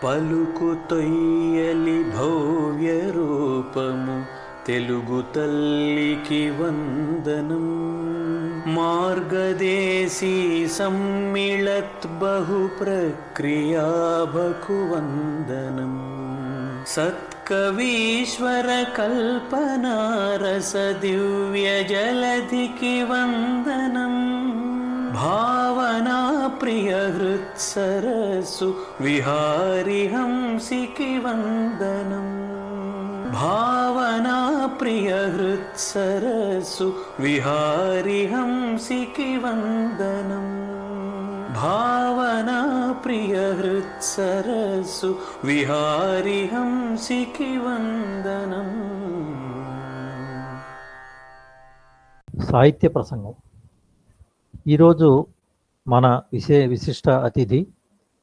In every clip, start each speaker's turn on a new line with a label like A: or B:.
A: పలుకు తొయ్యలి భవ్య రూపము తెలుగు తల్లికి వందనం. మార్గదేశీ సమ్మిళత్ బహు ప్రక్రియాభకు వందనం. సత్కవీశ్వర కల్పనారస దివ్య జలధికి వందనం. భావనా ప్రియ హృత్సరస్సు విహారి హంసికి వందనం. భావనా ప్రియ హృత్సరస్సు విహారి హంసికి వందనం. భావనా ప్రియ హృత్సరస్సు విహారి హంసికి వందనం.
B: సాహిత్య ప్రసంగం. ఈరోజు మన విశిష్ట అతిథి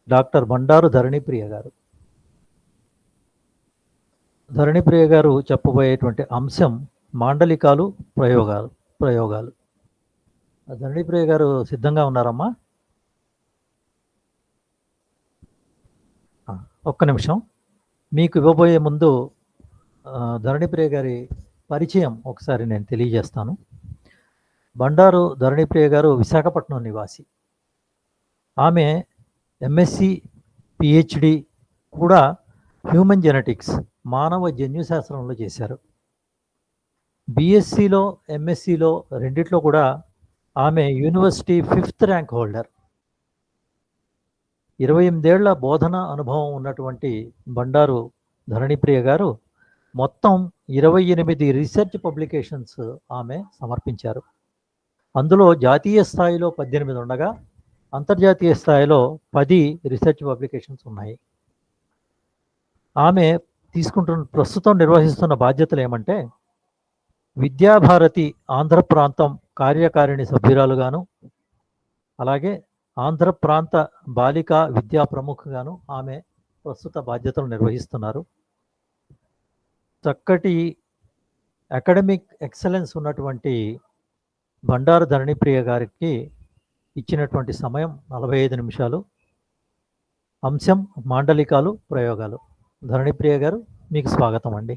B: డాక్టర్ బండారు ధరణిప్రియ గారు. ధరణిప్రియ గారు చెప్పబోయేటువంటి అంశం మాండలికాలు ప్రయోగాలు. ధరణిప్రియ గారు సిద్ధంగా ఉన్నారమ్మా? ఒక్క నిమిషం. మీకు ఇవ్వబోయే ముందు ధరణిప్రియ గారి పరిచయం ఒకసారి నేను తెలియజేస్తాను. బండారు ధరణిప్రియ గారు విశాఖపట్నం నివాసి. ఆమె ఎంఎస్సి పిహెచ్డి కూడా హ్యూమన్ జెనెటిక్స్ మానవ జన్యుశాస్త్రంలో చేశారు. బిఎస్సిలో ఎంఎస్సిలో రెండిట్లో కూడా ఆమె యూనివర్సిటీ 5th ర్యాంక్ హోల్డర్. 28 ఏళ్ల బోధన అనుభవం ఉన్నటువంటి బండారు ధరణిప్రియ గారు మొత్తం 28 రీసెర్చ్ పబ్లికేషన్స్ ఆమె సమర్పించారు. అందులో జాతీయ స్థాయిలో 18 ఉండగా అంతర్జాతీయ స్థాయిలో 10 రీసెర్చ్ పబ్లికేషన్స్ ఉన్నాయి. ఆమె ప్రస్తుతం నిర్వహిస్తున్న బాధ్యతలు ఏమంటే, విద్యాభారతి ఆంధ్ర ప్రాంతం కార్యకారిణి సభ్యురాలుగాను, అలాగే ఆంధ్ర ప్రాంత బాలికా విద్యా ప్రముఖగాను ఆమె ప్రస్తుత బాధ్యతలు నిర్వహిస్తున్నారు. చక్కటి అకాడమిక్ ఎక్సలెన్స్ ఉన్నటువంటి బండారు ధరణిప్రియ గారికి ఇచ్చినటువంటి సమయం 45 నిమిషాలు. అంశం మాండలికాలు ప్రయోగాలు. ధరణిప్రియ గారు, మీకు స్వాగతం అండి.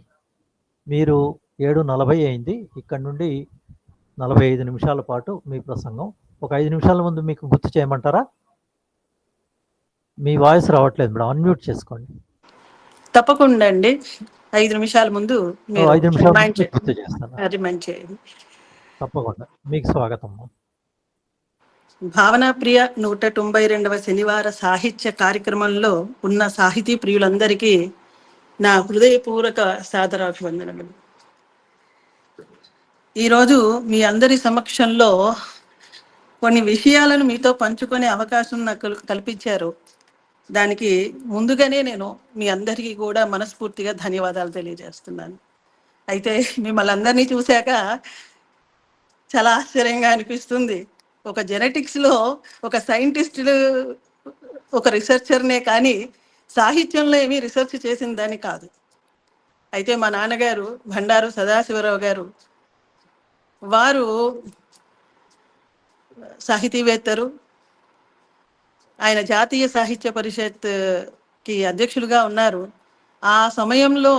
B: మీరు 7:40 అయింది. ఇక్కడ నుండి 45 నిమిషాల పాటు మీ ప్రసంగం. ఒక 5 నిమిషాల ముందు మీకు గుర్తు చేయమంటారా? మీ వాయిస్ రావట్లేదు మేడం, అన్మ్యూట్ చేసుకోండి.
C: తప్పకుండా అండి. 5 నిమిషాల ముందు
B: 5 నిమిషాల ముందు గుర్తు చేస్తాను. తప్పకుండా. మీకు స్వాగతం.
C: భావనా ప్రియ 192వ శనివార సాహిత్య కార్యక్రమంలో ఉన్న సాహితీ ప్రియులందరికీ నా హృదయపూర్వక సాదరాభివందనములు. ఈరోజు మీ అందరి సమక్షంలో కొన్ని విషయాలను మీతో పంచుకునే అవకాశం నాకు కల్పించారు. దానికి ముందుగానే నేను మీ అందరికీ కూడా మనస్ఫూర్తిగా ధన్యవాదాలు తెలియజేస్తున్నాను. అయితే మిమ్మల్ని అందరినీ చూశాక చాలా ఆశ్చర్యంగా అనిపిస్తుంది. ఒక జెనెటిక్స్లో ఒక సైంటిస్ట్, ఒక రీసెర్చర్నే కానీ సాహిత్యంలో ఏమీ రీసెర్చ్ చేసిన దాన్ని కాదు. అయితే మా నాన్నగారు బండారు సదాశివరావు గారు, వారు సాహితీవేత్తరు. ఆయన జాతీయ సాహిత్య పరిషత్కి అధ్యక్షులుగా ఉన్నారు. ఆ సమయంలో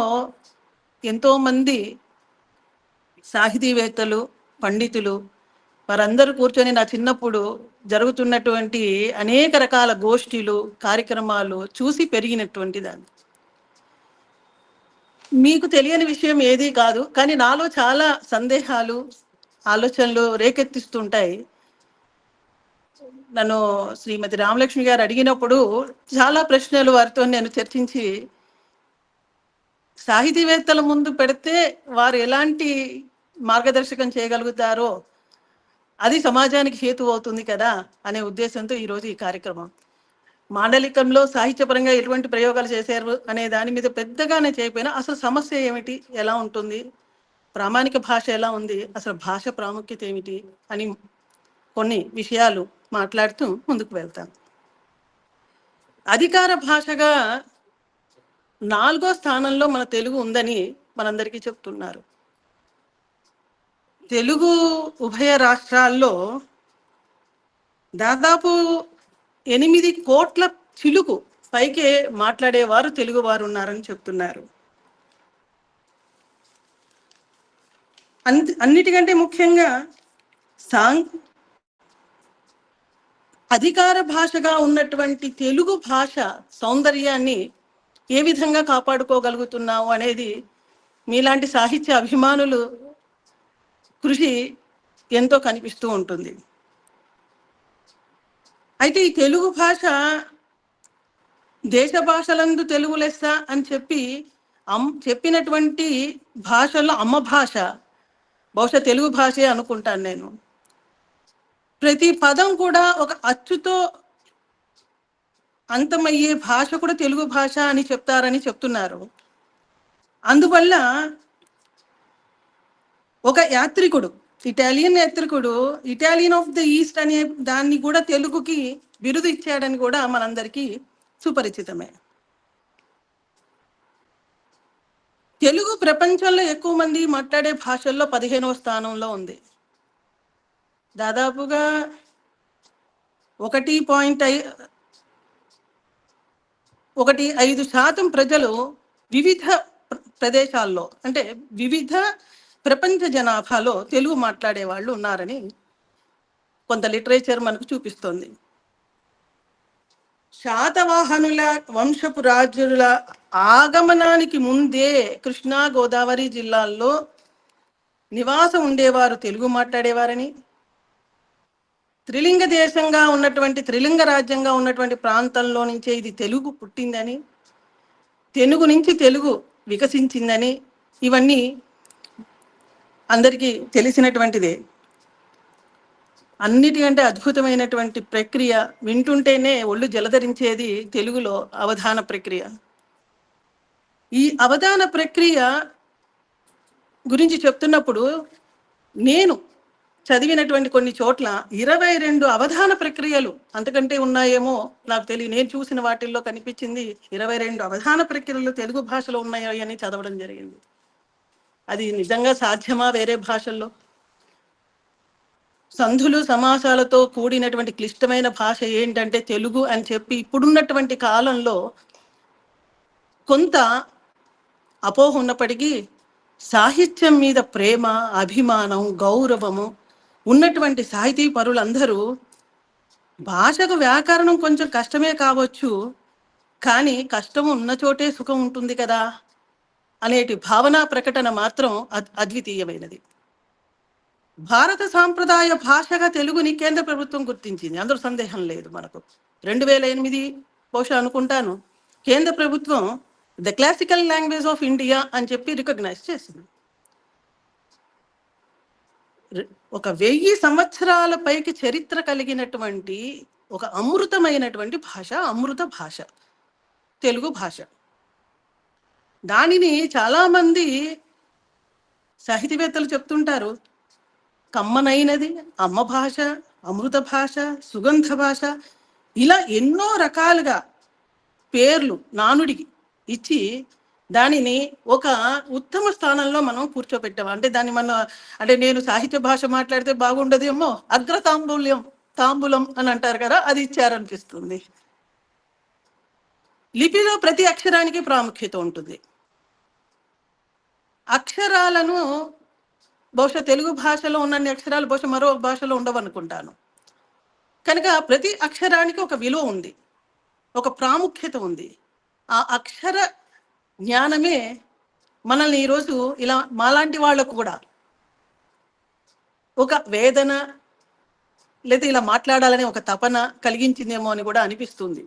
C: ఎంతోమంది సాహితీవేత్తలు, పండితులు వారందరూ కూర్చొని నా చిన్నప్పుడు జరుగుతున్నటువంటి అనేక రకాల గోష్ఠీలు, కార్యక్రమాలు చూసి పెరిగినటువంటి దాన్ని. మీకు తెలియని విషయం ఏదీ కాదు, కానీ నాలో చాలా సందేహాలు, ఆలోచనలు రేకెత్తిస్తుంటాయి. నన్ను శ్రీమతి రామలక్ష్మి గారు అడిగినప్పుడు చాలా ప్రశ్నలు వారితో నేను చర్చించి, సాహితీవేత్తల ముందు పెడితే వారు ఎలాంటి మార్గదర్శకం చేయగలుగుతారో అది సమాజానికి హేతు అవుతుంది కదా అనే ఉద్దేశంతో ఈరోజు ఈ కార్యక్రమం. మాండలికంలో సాహిత్యపరంగా ఎటువంటి ప్రయోగాలు చేశారు అనే దాని మీద పెద్దగానే చేయకపోయినా అసలు సమస్య ఏమిటి, ఎలా ఉంటుంది, ప్రామాణిక భాష ఎలా ఉంది, అసలు భాష ప్రాముఖ్యత ఏమిటి అని కొన్ని విషయాలు మాట్లాడుతూ ముందుకు వెళ్తాం. అధికార భాషగా 4వ స్థానంలో మన తెలుగు ఉందని మనందరికీ చెప్తున్నారు. తెలుగు ఉభయ రాష్ట్రాల్లో దాదాపు 8 కోట్ల చిలుకు పైకే మాట్లాడేవారు తెలుగువారు ఉన్నారని చెప్తున్నారు. అన్నిటికంటే ముఖ్యంగా అధికార భాషగా ఉన్నటువంటి తెలుగు భాష సౌందర్యాన్ని ఏ విధంగా కాపాడుకోగలుగుతున్నాము అనేది మీలాంటి సాహిత్య అభిమానులు కృషి ఎంతో కనిపిస్తూ ఉంటుంది. అయితే ఈ తెలుగు భాష దేశ భాషలందు తెలుగు లెస్స అని చెప్పినటువంటి భాషల్లో అమ్మ భాష బహుశా తెలుగు భాషే అనుకుంటాను నేను. ప్రతి పదం కూడా ఒక అచ్చుతో అంతమయ్యే భాష కూడా తెలుగు భాష అని చెప్తున్నారు. అందువల్ల ఒక యాత్రికుడు, ఇటాలియన్ యాత్రికుడు ఇటాలియన్ ఆఫ్ ద ఈస్ట్ అనే దాన్ని కూడా తెలుగుకి బిరుదు ఇచ్చాడని కూడా మనందరికీ సుపరిచితమే. తెలుగు ప్రపంచంలో ఎక్కువ మంది మాట్లాడే భాషల్లో 15వ స్థానంలో ఉంది. దాదాపుగా 1.5% ప్రజలు వివిధ ప్రదేశాల్లో, అంటే వివిధ ప్రపంచ జనాభాలో తెలుగు మాట్లాడే వాళ్ళు ఉన్నారని కొంత లిటరేచర్ మనకు చూపిస్తుంది. శాతవాహనుల వంశపు రాజుల ఆగమనానికి ముందే కృష్ణా గోదావరి జిల్లాల్లో నివాసం ఉండేవారు తెలుగు మాట్లాడేవారని, త్రిలింగ దేశంగా ఉన్నటువంటి త్రిలింగ రాజ్యంగా ఉన్నటువంటి ప్రాంతంలో నుంచే ఇది తెలుగు పుట్టిందని, తెలుగు నుంచి తెలుగు వికసించిందని, ఇవన్నీ అందరికీ తెలిసినటువంటిదే. అన్నిటికంటే అద్భుతమైనటువంటి ప్రక్రియ, వింటుంటేనే ఒళ్ళు జలధరించేది తెలుగులో అవధాన ప్రక్రియ. ఈ అవధాన ప్రక్రియ గురించి చెప్తున్నప్పుడు నేను చదివినటువంటి కొన్ని చోట్ల 22 అవధాన ప్రక్రియలు, అంతకంటే ఉన్నాయేమో నాకు తెలియదు, నేను చూసిన వాటిల్లో కనిపించింది 22 అవధాన ప్రక్రియలు తెలుగు భాషలో ఉన్నాయో అని చదవడం జరిగింది. అది నిజంగా సాధ్యమా వేరే భాషల్లో? సంధులు సమాసాలతో కూడినటువంటి క్లిష్టమైన భాష ఏంటంటే తెలుగు అని చెప్పి ఇప్పుడున్నటువంటి కాలంలో కొంత అపోహ ఉన్నప్పటికీ సాహిత్యం మీద ప్రేమ, అభిమానం, గౌరవము ఉన్నటువంటి సాహితీ పరులందరూ భాషకు వ్యాకరణం కొంచెం కష్టమే కావచ్చు, కానీ కష్టం ఉన్న చోటే సుఖం ఉంటుంది కదా అనేటి భావనా ప్రకటన మాత్రం అద్వితీయమైనది. భారత సాంప్రదాయ భాషగా తెలుగుని కేంద్ర ప్రభుత్వం గుర్తించింది, అందులో సందేహం లేదు. మనకు 2008 బహుశా అనుకుంటాను, కేంద్ర ప్రభుత్వం the classical language of India అని చెప్పి రికగ్నైజ్ చేసింది. 1000 సంవత్సరాల పైకి చరిత్ర కలిగినటువంటి ఒక అమృతమైనటువంటి భాష, అమృత భాష తెలుగు భాష. దానిని చాలామంది సాహితీవేత్తలు చెప్తుంటారు, కమ్మనైనది, అమ్మ భాష, అమృత భాష, సుగంధ భాష, ఇలా ఎన్నో రకాలుగా పేర్లు నానుడికి ఇచ్చి దానిని ఒక ఉత్తమ స్థానంలో మనం కూర్చోబెట్టాము. అంటే దాన్ని అంటే నేను సాహిత్య భాష మాట్లాడితే బాగుండదేమో, తాంబూలం అని అంటారు కదా, అది ఇచ్చారనిపిస్తుంది. లిపిలో ప్రతి అక్షరానికి ప్రాముఖ్యత ఉంటుంది. అక్షరాలను బహుశా తెలుగు భాషలో ఉన్నన్ని అక్షరాలు బహుశా మరో భాషలో ఉండవనుకుంటాను. కనుక ప్రతి అక్షరానికి ఒక విలువ ఉంది, ఒక ప్రాముఖ్యత ఉంది. ఆ అక్షర జ్ఞానమే మనల్ని ఈరోజు ఇలా మాలాంటి వాళ్ళకు కూడా ఒక వేదన లేదా ఇలా మాట్లాడాలనే ఒక తపన కలిగించిందేమో అని కూడా అనిపిస్తుంది.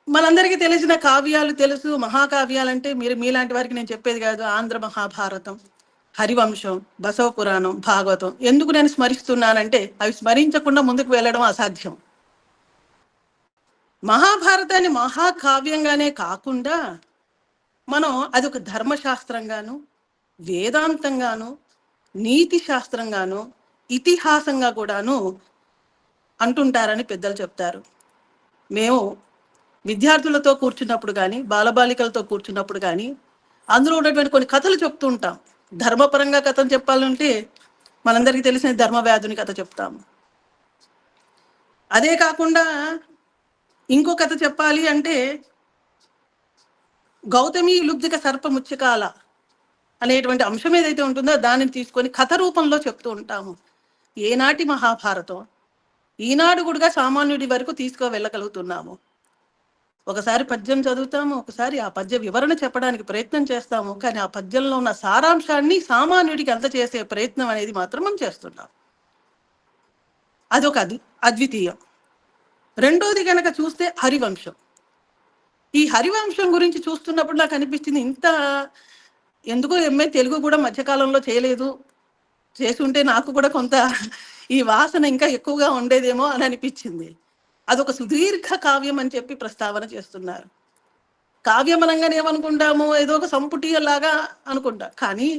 C: మనందరికీ తెలిసిన కావ్యాలు తెలుసు, మహాకావ్యాలంటే మీలాంటి వారికి నేను చెప్పేది కాదు. ఆంధ్ర మహాభారతం, హరివంశం, బసవ పురాణం, భాగవతం. ఎందుకు నేను స్మరిస్తున్నానంటే అవి స్మరించకుండా ముందుకు వెళ్ళడం అసాధ్యం. మహాభారతాన్ని మహాకావ్యంగానే కాకుండా మనం అది ఒక ధర్మశాస్త్రంగాను, వేదాంతంగాను, నీతి శాస్త్రంగాను, ఇతిహాసంగా కూడాను అంటుంటారని పెద్దలు చెప్తారు. మేము విద్యార్థులతో కూర్చున్నప్పుడు కానీ, బాలబాలికలతో కూర్చున్నప్పుడు కానీ అందులో ఉన్నటువంటి కొన్ని కథలు చెప్తూ ఉంటాం. ధర్మపరంగా కథలు చెప్పాలంటే మనందరికీ తెలిసిన ధర్మవ్యాధుని కథ చెప్తాము. అదే కాకుండా ఇంకో కథ చెప్పాలి అంటే గౌతమి లుబ్ధిక సర్పముచ్చకాల అనేటువంటి అంశం ఏదైతే ఉంటుందో దానిని తీసుకొని కథ రూపంలో చెప్తూ ఉంటాము. ఏనాటి మహాభారతం ఈనాడు కూడా సామాన్యుడి వరకు తీసుకువెళ్ళగలుగుతున్నాము. ఒకసారి పద్యం చదువుతాము, ఒకసారి ఆ పద్య వివరణ చెప్పడానికి ప్రయత్నం చేస్తాము, కానీ ఆ పద్యంలో ఉన్న సారాంశాన్ని సామాన్యుడికి అందచేసే ప్రయత్నం అనేది మాత్రం మనం చేస్తున్నాం. అదొక అద్వితీయం. రెండోది కనుక చూస్తే హరివంశం. ఈ హరివంశం గురించి చూస్తున్నప్పుడు నాకు అనిపించింది, ఇంత ఎందుకో ఎంఏ తెలుగు కూడా మధ్యకాలంలో చేయలేదు, చేస్తుంటే నాకు కూడా కొంత ఈ వాసన ఇంకా ఎక్కువగా ఉండేదేమో అని అనిపించింది. అదొక సుదీర్ఘ కావ్యం అని చెప్పి ప్రస్తావన చేస్తున్నారు. కావ్యం అనగానే ఏమనుకుంటాము, ఏదో ఒక సంపుటి లాగా అనుకుంటా, కానీ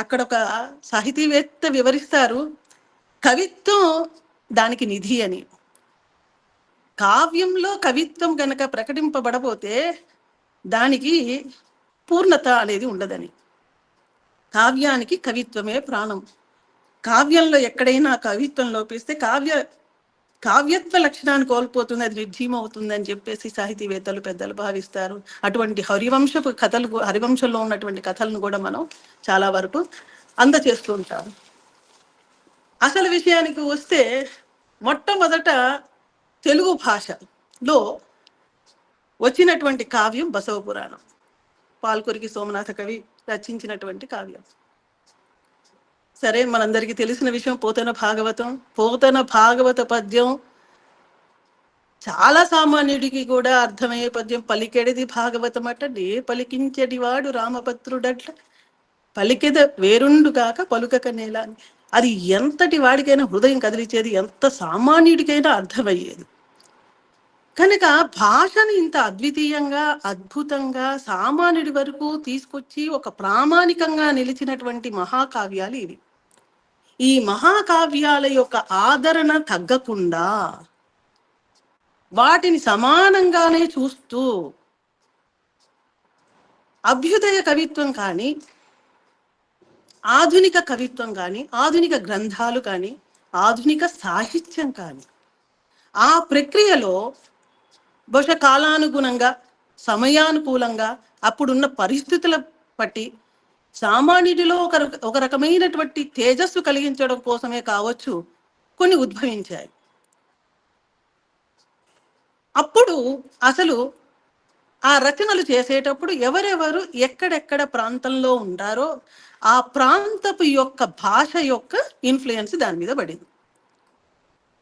C: అక్కడ ఒక సాహితీవేత్త వివరిస్తారు, కవిత్వం దానికి నిధి అని. కావ్యంలో కవిత్వం గనక ప్రకటింపబడపోతే దానికి పూర్ణత అనేది ఉండదని. కావ్యానికి కవిత్వమే ప్రాణం. కావ్యంలో ఎక్కడైనా కవిత్వం లోపిస్తే కావ్యత్వ లక్షణాన్ని కోల్పోతుంది, అది నిర్జీవం అని చెప్పేసి సాహితీవేత్తలు పెద్దలు భావిస్తారు. అటువంటి హరివంశపు కథలు, హరివంశంలో ఉన్నటువంటి కథలను కూడా మనం చాలా వరకు అందచేస్తూ ఉంటాము. అసలు విషయానికి వస్తే మొట్టమొదట తెలుగు భాషలో వచ్చినటువంటి కావ్యం బసవ పురాణం. పాల్కురికి సోమనాథ కవి రచించినటువంటి కావ్యం. సరే, మనందరికీ తెలిసిన విషయం పోతన భాగవతం. పోతన భాగవత పద్యం చాలా సామాన్యుడికి కూడా అర్థమయ్యే పద్యం. పలికెడిది భాగవతం అటనే పలికించెడి వాడు రామభద్రుడట్ల పలికెద వేరుండు కాక పలుకక నేల. అది ఎంతటి వాడికైనా హృదయం కదిలించేది, ఎంత సామాన్యుడికైనా అర్థమయ్యేది. కనుక భాషని ఇంత అద్వితీయంగా, అద్భుతంగా సామాన్యుడి వరకు తీసుకొచ్చి ఒక ప్రామాణికంగా నిలిచినటువంటి మహాకావ్యాలు ఇవి. ఈ మహాకావ్యాల యొక్క ఆదరణ తగ్గకుండా వాటిని సమానంగానే చూస్తూ అభ్యుదయ కవిత్వం కానీ, ఆధునిక కవిత్వం కానీ, ఆధునిక గ్రంథాలు కానీ, ఆధునిక సాహిత్యం కానీ, ఆ ప్రక్రియలో బహుశా కాలానుగుణంగా, సమయానుకూలంగా, అప్పుడున్న పరిస్థితుల బట్టి సామాన్యుడిలో ఒక రకమైనటువంటి తేజస్సు కలిగించడం కోసమే కావచ్చు కొన్ని ఉద్భవించాయి. అప్పుడు అసలు ఆ రచనలు చేసేటప్పుడు ఎవరెవరు ఎక్కడెక్కడ ప్రాంతంలో ఉంటారో ఆ ప్రాంతపు యొక్క భాష యొక్క ఇన్ఫ్లుయెన్స్ దాని మీద పడింది.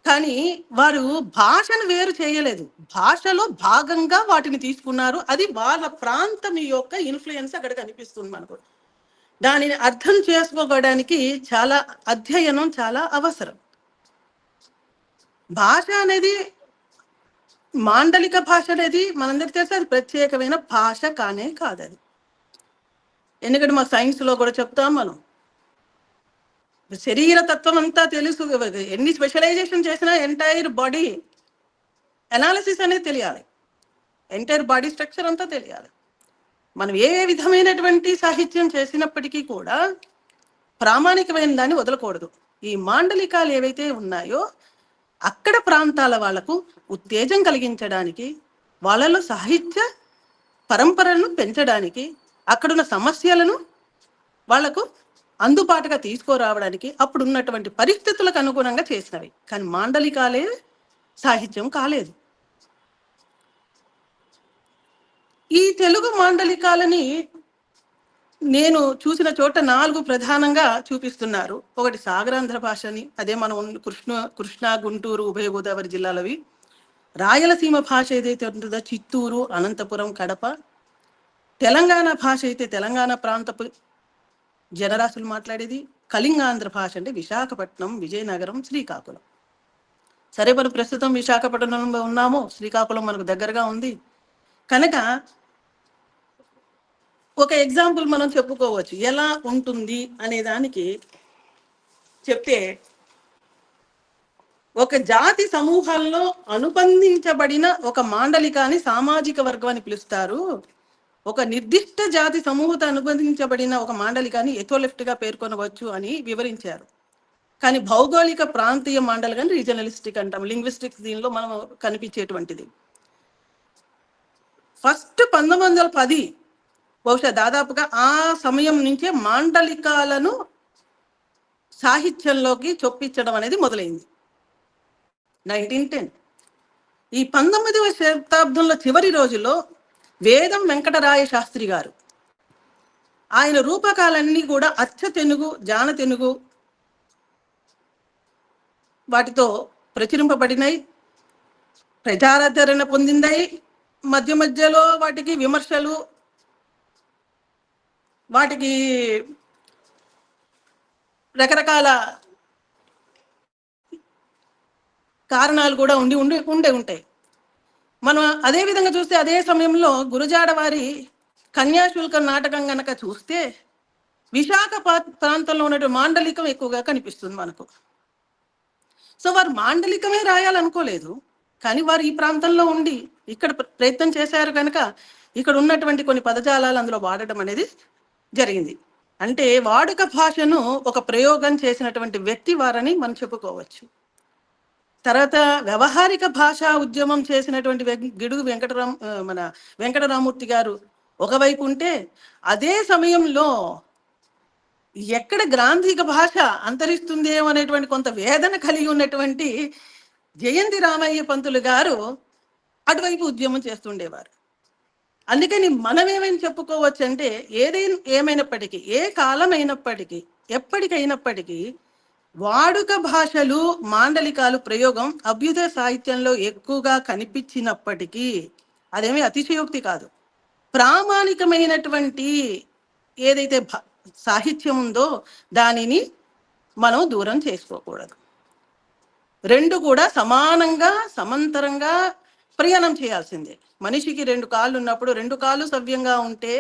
C: కానీ వారు భాషను వేరు చేయలేదు, భాషలో భాగంగా వాటిని తీసుకున్నారు. అది వాళ్ళ ప్రాంతం యొక్క ఇన్ఫ్లుయెన్స్ అక్కడ కనిపిస్తుంది మనకు. దానిని అర్థం చేసుకోవడానికి చాలా అధ్యయనం చాలా అవసరం. భాష అనేది, మాండలిక భాష అనేది మనందరికీ తెలిసి అది ప్రత్యేకమైన భాష కానే కాదది. ఎందుకంటే మా సైన్స్లో కూడా చెప్తాం, మనం శరీర తత్వం అంతా తెలుసు, ఎన్ని స్పెషలైజేషన్ చేసినా ఎంటైర్ బాడీ అనాలిసిస్ అనేది తెలియాలి, ఎంటైర్ బాడీ స్ట్రక్చర్ అంతా తెలియాలి. మనం ఏ విధమైనటువంటి సాహిత్యం చేసినప్పటికీ కూడా ప్రామాణికమైన దాన్ని వదలకూడదు. ఈ మాండలికాలు ఏవైతే ఉన్నాయో అక్కడ ప్రాంతాల వాళ్లకు ఉత్తేజం కలిగించడానికి, వాళ్ళలో సాహిత్య పరంపరను పెంచడానికి, అక్కడున్న సమస్యలను వాళ్లకు అందుబాటుగా తీసుకురావడానికి అప్పుడున్నటువంటి పరిస్థితులకు అనుగుణంగా చేసినవి. కానీ మాండలికాలే సాహిత్యం కాలేదు. ఈ తెలుగు మాండలికాలని నేను చూసిన చోట 4 ప్రధానంగా చూపిస్తున్నారు. ఒకటి సాగరాంధ్ర భాషని, అదే మనం కృష్ణా, గుంటూరు, ఉభయ గోదావరి జిల్లాలవి. రాయలసీమ భాష ఏదైతే ఉంటుందో చిత్తూరు, అనంతపురం, కడప. తెలంగాణ భాష అయితే తెలంగాణ ప్రాంతపు జనరాశులు మాట్లాడేది. కళింగాంధ్ర భాష అంటే విశాఖపట్నం, విజయనగరం, శ్రీకాకుళం. సరే, మనం ప్రస్తుతం విశాఖపట్నంలో ఉన్నాము, శ్రీకాకుళం మనకు దగ్గరగా ఉంది కనుక ఒక ఎగ్జాంపుల్ మనం చెప్పుకోవచ్చు. ఎలా ఉంటుంది అనే దానికి చెప్తే, ఒక జాతి సమూహాల్లో అనుబంధించబడిన ఒక మాండలికాన్ని సామాజిక వర్గం అని పిలుస్తారు. ఒక నిర్దిష్ట జాతి సమూహత అనుబంధించబడిన ఒక మాండలికాన్ని ఎథోలెఫ్ట్ గా పేర్కొనవచ్చు అని వివరించారు. కానీ భౌగోళిక ప్రాంతీయ మాండలికం రీజనలిస్టిక్ అంటాం. లింగ్విస్టిక్స్ దీనిలో మనం కనిపించేటువంటిది. ఫస్ట్ 1910 బహుశా దాదాపుగా ఆ సమయం నుంచే మాండలికాలను సాహిత్యంలోకి చొప్పించడం అనేది మొదలైంది. 1910. ఈ 19వ శతాబ్దంలో చివరి రోజుల్లో వేదం వెంకటరాయ శాస్త్రి గారు ఆయన రూపకాలన్నీ కూడా అచ్చ తెనుగు, జాన తెనుగు వాటితో ప్రచురింపబడినాయి, ప్రజాదరణ పొందిందాయి. మధ్య మధ్యలో వాటికి విమర్శలు, వాటికి రకరకాల కారణాలు కూడా ఉంటాయి. మనం అదే విధంగా చూస్తే అదే సమయంలో గురజాడ వారి కన్యాశుల్క నాటకం గనక చూస్తే విశాఖ ప్రాంతంలో ఉన్నటువంటి మాండలికం ఎక్కువగా కనిపిస్తుంది మనకు. సో వారు మాండలికమే రాయాలనుకోలేదు, కానీ వారు ఈ ప్రాంతంలో ఉండి ఇక్కడ ప్రయత్నం చేశారు కనుక ఇక్కడ ఉన్నటువంటి కొన్ని పదజాలాలు అందులో వాడటం అనేది జరిగింది. అంటే వాడుక భాషను ఒక ప్రయోగం చేసినటువంటి వ్యక్తి వారని మనం చెప్పుకోవచ్చు. తర్వాత వ్యవహారిక భాషా ఉద్యమం చేసినటువంటి గిడుగు మన వెంకటరామూర్తి గారు ఒకవైపు ఉంటే, అదే సమయంలో ఎక్కడ గ్రాంధిక భాష అంతరిస్తుందేమో అనేటువంటి కొంత వేదన కలిగి ఉన్నటువంటి జయంతి రామయ్య పంతులు గారు అటువైపు ఉద్యమం చేస్తుండేవారు. అందుకని మనం ఏమైనా చెప్పుకోవచ్చు అంటే, ఏమైనప్పటికీ, ఏ కాలం అయినప్పటికీ, ఎప్పటికైనప్పటికీ వాడుక భాషలు, మాండలికాలు ప్రయోగం అభ్యుదయ సాహిత్యంలో ఎక్కువగా కనిపించినప్పటికీ అదేమీ అతిశయోక్తి కాదు. ప్రామాణికమైనటువంటి ఏదైతే సాహిత్యం ఉందో దానిని మనం దూరం చేసుకోకూడదు. రెండు కూడా సమానంగా, సమాంతరంగా ప్రయాణం చేయాల్సిందే. మనిషికి రెండు కాళ్ళు ఉన్నప్పుడు రెండు కాళ్ళు సవ్యంగా ఉంటే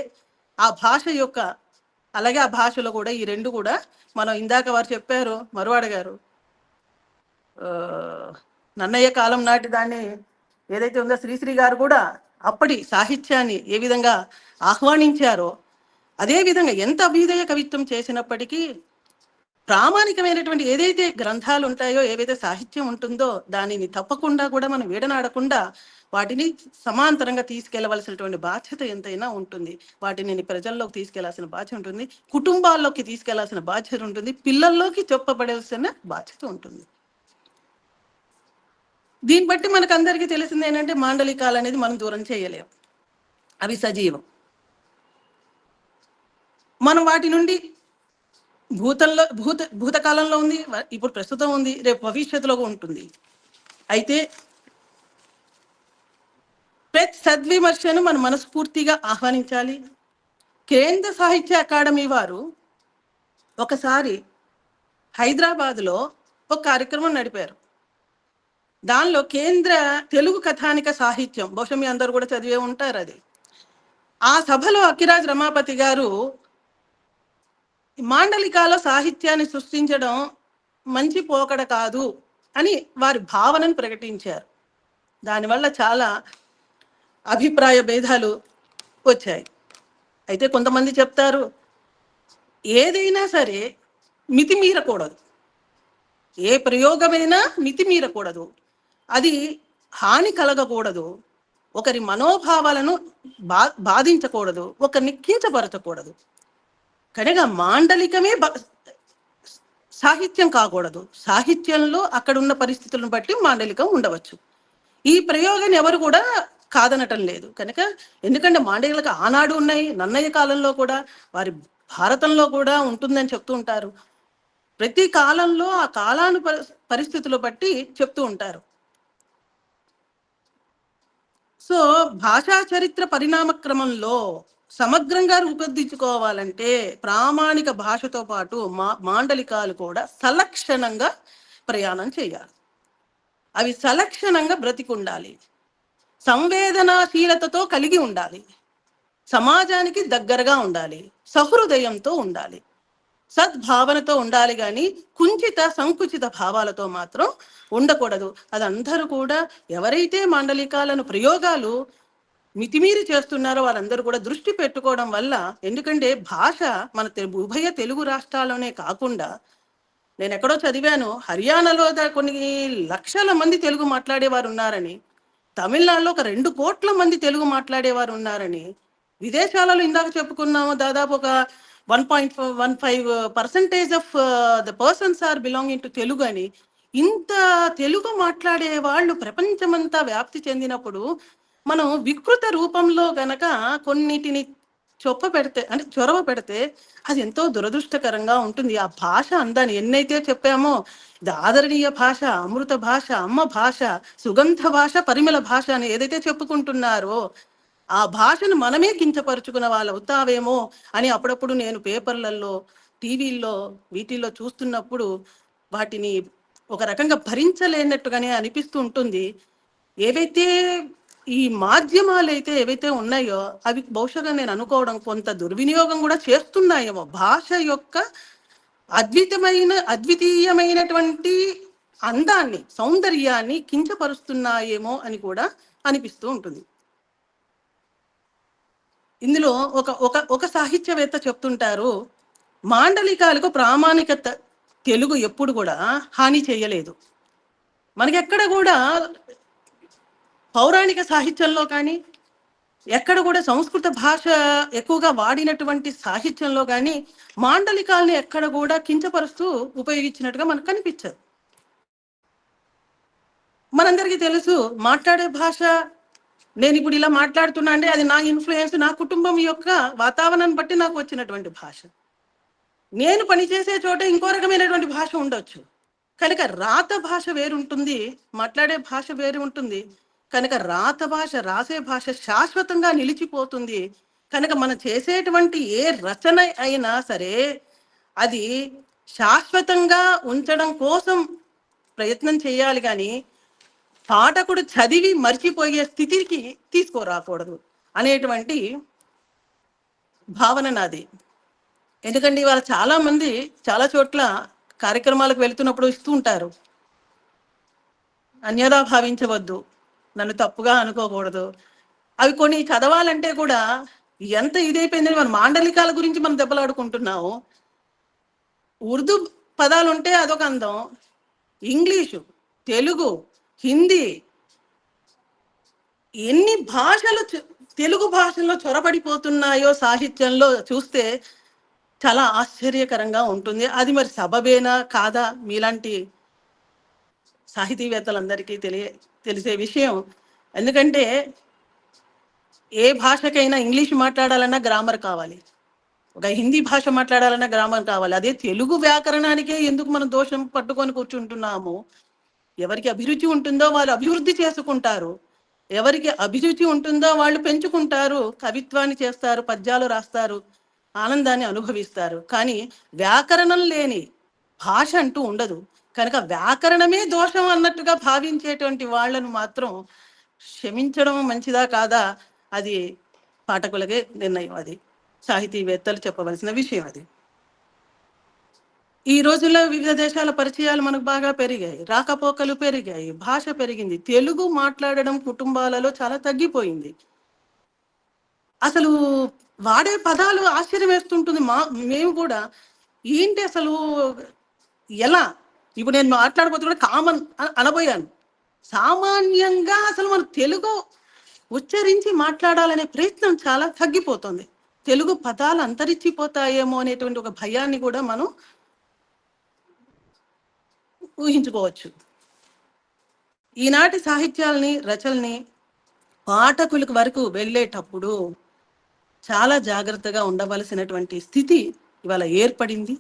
C: ఆ భాష యొక్క, అలాగే ఆ భాషలో కూడా ఈ రెండు కూడా మనం ఇందాక వారు చెప్పారు మరువాడ గారు, నన్నయ్య కాలం నాటి దాన్ని ఏదైతే ఉందో శ్రీశ్రీ గారు కూడా అప్పటి సాహిత్యాన్ని ఏ విధంగా ఆహ్వానించారో అదే విధంగా ఎంత అభ్యుదయ కవిత్వం చేసినప్పటికీ ప్రామాణికమైనటువంటి ఏదైతే గ్రంథాలు ఉంటాయో, ఏవైతే సాహిత్యం ఉంటుందో దానిని తప్పకుండా కూడా మనం వీడనాడకుండా వాటిని సమాంతరంగా తీసుకెళ్లవలసినటువంటి బాధ్యత ఎంతైనా ఉంటుంది. వాటిని ప్రజల్లోకి తీసుకెళ్లాల్సిన బాధ్యత ఉంటుంది, కుటుంబాల్లోకి తీసుకెళ్లాల్సిన బాధ్యత ఉంటుంది, పిల్లల్లోకి చెప్పబడాల్సిన బాధ్యత ఉంటుంది. దీన్ని బట్టి మనకు అందరికీ తెలిసింది ఏంటంటే మాండలికాలు అనేది మనం దూరం చేయలేము, అవి సజీవం. మనం వాటి నుండి భూతకాలంలో ఉంది, ఇప్పుడు ప్రస్తుతం ఉంది, రేపు భవిష్యత్తులో ఉంటుంది. అయితే ప్రతి సద్విమర్శను మనం మనస్ఫూర్తిగా ఆహ్వానించాలి. కేంద్ర సాహిత్య అకాడమీ వారు ఒకసారి హైదరాబాద్లో ఒక కార్యక్రమం నడిపారు. దానిలో కేంద్ర తెలుగు కథానిక సాహిత్యం, బహుశా మీ అందరూ కూడా చదివే ఉంటారు అది. ఆ సభలో అక్కిరాజ్ రమాపతి గారు మాండలికాల సాహిత్యాన్ని సృష్టించడం మంచి పోకడ కాదు అని వారి భావనను ప్రకటించారు. దానివల్ల చాలా అభిప్రాయ భేదాలు వచ్చాయి. అయితే కొంతమంది చెప్తారు ఏదైనా సరే మితిమీరకూడదు, ఏ ప్రయోగమైనా మితిమీరకూడదు, అది హాని కలగకూడదు, ఒకరి మనోభావాలను బాధించకూడదు, ఒకరిని కించపరచకూడదు. కనుక మాండలికమే సాహిత్యం కాకూడదు. సాహిత్యంలో అక్కడ ఉన్న పరిస్థితులను బట్టి మాండలికం ఉండవచ్చు. ఈ ప్రయోగాన్ని ఎవరు కూడా కాదనటం లేదు. కనుక ఎందుకంటే మాండలిక ఆనాడు ఉన్నాయి, నన్నయ్య కాలంలో కూడా, వారి భారతంలో కూడా ఉంటుందని చెప్తూ ఉంటారు. ప్రతి కాలంలో ఆ కాలాను పరిస్థితులు బట్టి చెప్తూ ఉంటారు. సో భాషా చరిత్ర పరిణామ క్రమంలో సమగ్రంగా రూపొందించుకోవాలంటే ప్రామాణిక భాషతో పాటు మాండలికాలు కూడా సలక్షణంగా ప్రయాణం చేయాలి. అవి సలక్షణంగా బ్రతికుండాలి, సంవేదనాశీలతతో కలిగి ఉండాలి, సమాజానికి దగ్గరగా ఉండాలి, సహృదయంతో ఉండాలి, సద్భావనతో ఉండాలి. కానీ కుంచిత సంకుచిత భావాలతో మాత్రం ఉండకూడదు. అది అందరూ కూడా ఎవరైతే మాండలికాలను ప్రయోగాలు మితిమీరి చేస్తున్నారో వాళ్ళందరూ కూడా దృష్టి పెట్టుకోవడం వల్ల, ఎందుకంటే భాష మన ఉభయ తెలుగు రాష్ట్రాల్లోనే కాకుండా నేను ఎక్కడో చదివాను, హర్యానాలో కొన్ని లక్షల మంది తెలుగు మాట్లాడేవారు ఉన్నారని, తమిళనాడులో ఒక 2 కోట్ల మంది తెలుగు మాట్లాడేవారు ఉన్నారని, విదేశాలలో ఇందాక చెప్పుకున్నాము దాదాపు ఒక 1.15% of the persons are belonging to Telugu అని. ఇంత తెలుగు మాట్లాడే వాళ్ళు ప్రపంచమంతా వ్యాప్తి చెందినప్పుడు మనం వికృత రూపంలో గనక కొన్నిటిని చొరవ పెడితే అది ఎంతో దురదృష్టకరంగా ఉంటుంది. ఆ భాష అందాన్ని ఎన్నైతే చెప్పామో, ఇది ఆదరణీయ భాష, అమృత భాష, అమ్మ భాష, సుగంధ భాష, పరిమళ భాష అని ఏదైతే చెప్పుకుంటున్నారో, ఆ భాషను మనమే కించపరుచుకున్న వాళ్ళు అవుతావేమో అని అప్పుడప్పుడు నేను పేపర్లలో, టీవీల్లో, వీటిల్లో చూస్తున్నప్పుడు వాటిని ఒక రకంగా భరించలేనట్టుగానే అనిపిస్తూ ఉంటుంది. ఏవైతే ఈ మాధ్యమాలు అయితే ఏవైతే ఉన్నాయో అవి బహుశా నేను అనుకోవడం కొంత దుర్వినియోగం కూడా చేస్తున్నాయేమో. భాష యొక్క అద్వితీయమైనటువంటి అందాన్ని, సౌందర్యాన్ని కించపరుస్తున్నాయేమో అని కూడా అనిపిస్తూ ఉంటుంది. ఇందులో ఒక ఒక ఒక సాహిత్యవేత్త చెప్తుంటారు, మాండలికాలకు ప్రామాణికత తెలుగు ఎప్పుడు కూడా హాని చేయలేదు. మనకెక్కడ కూడా పౌరాణిక సాహిత్యంలో కానీ, ఎక్కడ కూడా సంస్కృత భాష ఎక్కువగా వాడినటువంటి సాహిత్యంలో కానీ మాండలికాలని ఎక్కడ కూడా కించపరుస్తూ ఉపయోగించినట్టుగా మనకు కనిపించదు. మనందరికీ తెలుసు, మాట్లాడే భాష, నేను ఇప్పుడు ఇలా మాట్లాడుతున్నా అంటే అది నా ఇన్ఫ్లుయెన్స్, నా కుటుంబం యొక్క వాతావరణాన్ని బట్టి నాకు వచ్చినటువంటి భాష. నేను పనిచేసే చోట ఇంకో రకమైనటువంటి భాష ఉండొచ్చు. కనుక రాత భాష వేరుంటుంది, మాట్లాడే భాష వేరు ఉంటుంది. కనుక రాత భాష, రాసే భాష శాశ్వతంగా నిలిచిపోతుంది. కనుక మనం చేసేటువంటి ఏ రచన అయినా సరే అది శాశ్వతంగా ఉంచడం కోసం ప్రయత్నం చేయాలి, కానీ పాఠకుడు చదివి మర్చిపోయే స్థితికి తీసుకురాకూడదు అనేటువంటి భావన నాది. ఎందుకంటే ఇవాళ చాలా మంది చాలా చోట్ల కార్యక్రమాలకు వెళ్తున్నప్పుడు ఇస్తూ ఉంటారు, అన్యదా భావించవద్దు, నన్ను తప్పుగా అనుకోకూడదు. అవి కొన్ని చదవాలంటే కూడా ఎంత ఇదైపోయిందని, మన మాండలికాల గురించి మనం దెబ్బలాడుకుంటున్నాము. ఉర్దూ పదాలు ఉంటే అదొక అందం, ఇంగ్లీషు, తెలుగు, హిందీ, ఎన్ని భాషలు తెలుగు భాషల్లో చొరబడిపోతున్నాయో సాహిత్యంలో చూస్తే చాలా ఆశ్చర్యకరంగా ఉంటుంది. అది మరి సబబేనా కాదా మీలాంటి సాహితీవేత్తలందరికీ తెలిసే విషయం. ఎందుకంటే ఏ భాషకైనా ఇంగ్లీష్ మాట్లాడాలన్నా గ్రామర్ కావాలి, ఒక హిందీ భాష మాట్లాడాలన్నా గ్రామర్ కావాలి. అదే తెలుగు వ్యాకరణానికే ఎందుకు మనం దోషం పట్టుకొని కూర్చుంటున్నాము? ఎవరికి అభిరుచి ఉంటుందో వాళ్ళు అభివృద్ధి చేసుకుంటారు, ఎవరికి అభిరుచి ఉంటుందో వాళ్ళు పెంచుకుంటారు, కవిత్వాన్ని చేస్తారు, పద్యాలు రాస్తారు, ఆనందాన్ని అనుభవిస్తారు. కానీ వ్యాకరణం లేని భాష అంటూ ఉండదు. కనుక వ్యాకరణమే దోషం అన్నట్టుగా భావించేటువంటి వాళ్ళను మాత్రం క్షమించడం మంచిదా కాదా అది పాఠకులకే నిర్ణయం, అది సాహితీవేత్తలు చెప్పవలసిన విషయం. అది ఈ రోజుల్లో వివిధ దేశాల పరిచయాలు మనకు బాగా పెరిగాయి, రాకపోకలు పెరిగాయి, భాష పెరిగింది. తెలుగు మాట్లాడడం కుటుంబాలలో చాలా తగ్గిపోయింది. అసలు వాడే పదాలు ఆశ్చర్యం వేస్తుంటుంది. మేము కూడా ఏంటి అసలు ఎలా, ఇప్పుడు నేను మాట్లాడబోతున్నా కామన్ అనబోయాను. సామాన్యంగా అసలు మన తెలుగు ఉచ్చరించి మాట్లాడాలనే ప్రయత్నం చాలా తగ్గిపోతుంది. తెలుగు పదాలు అంతరించిపోతాయేమో అనేటువంటి ఒక భయాన్ని కూడా మనం ఊహించుకోవచ్చు. ఈనాటి సాహిత్యాలని, రచనల్ని పాఠకులకు వరకు వెళ్ళేటప్పుడు చాలా జాగ్రత్తగా ఉండవలసినటువంటి స్థితి ఇవాళ ఏర్పడింది.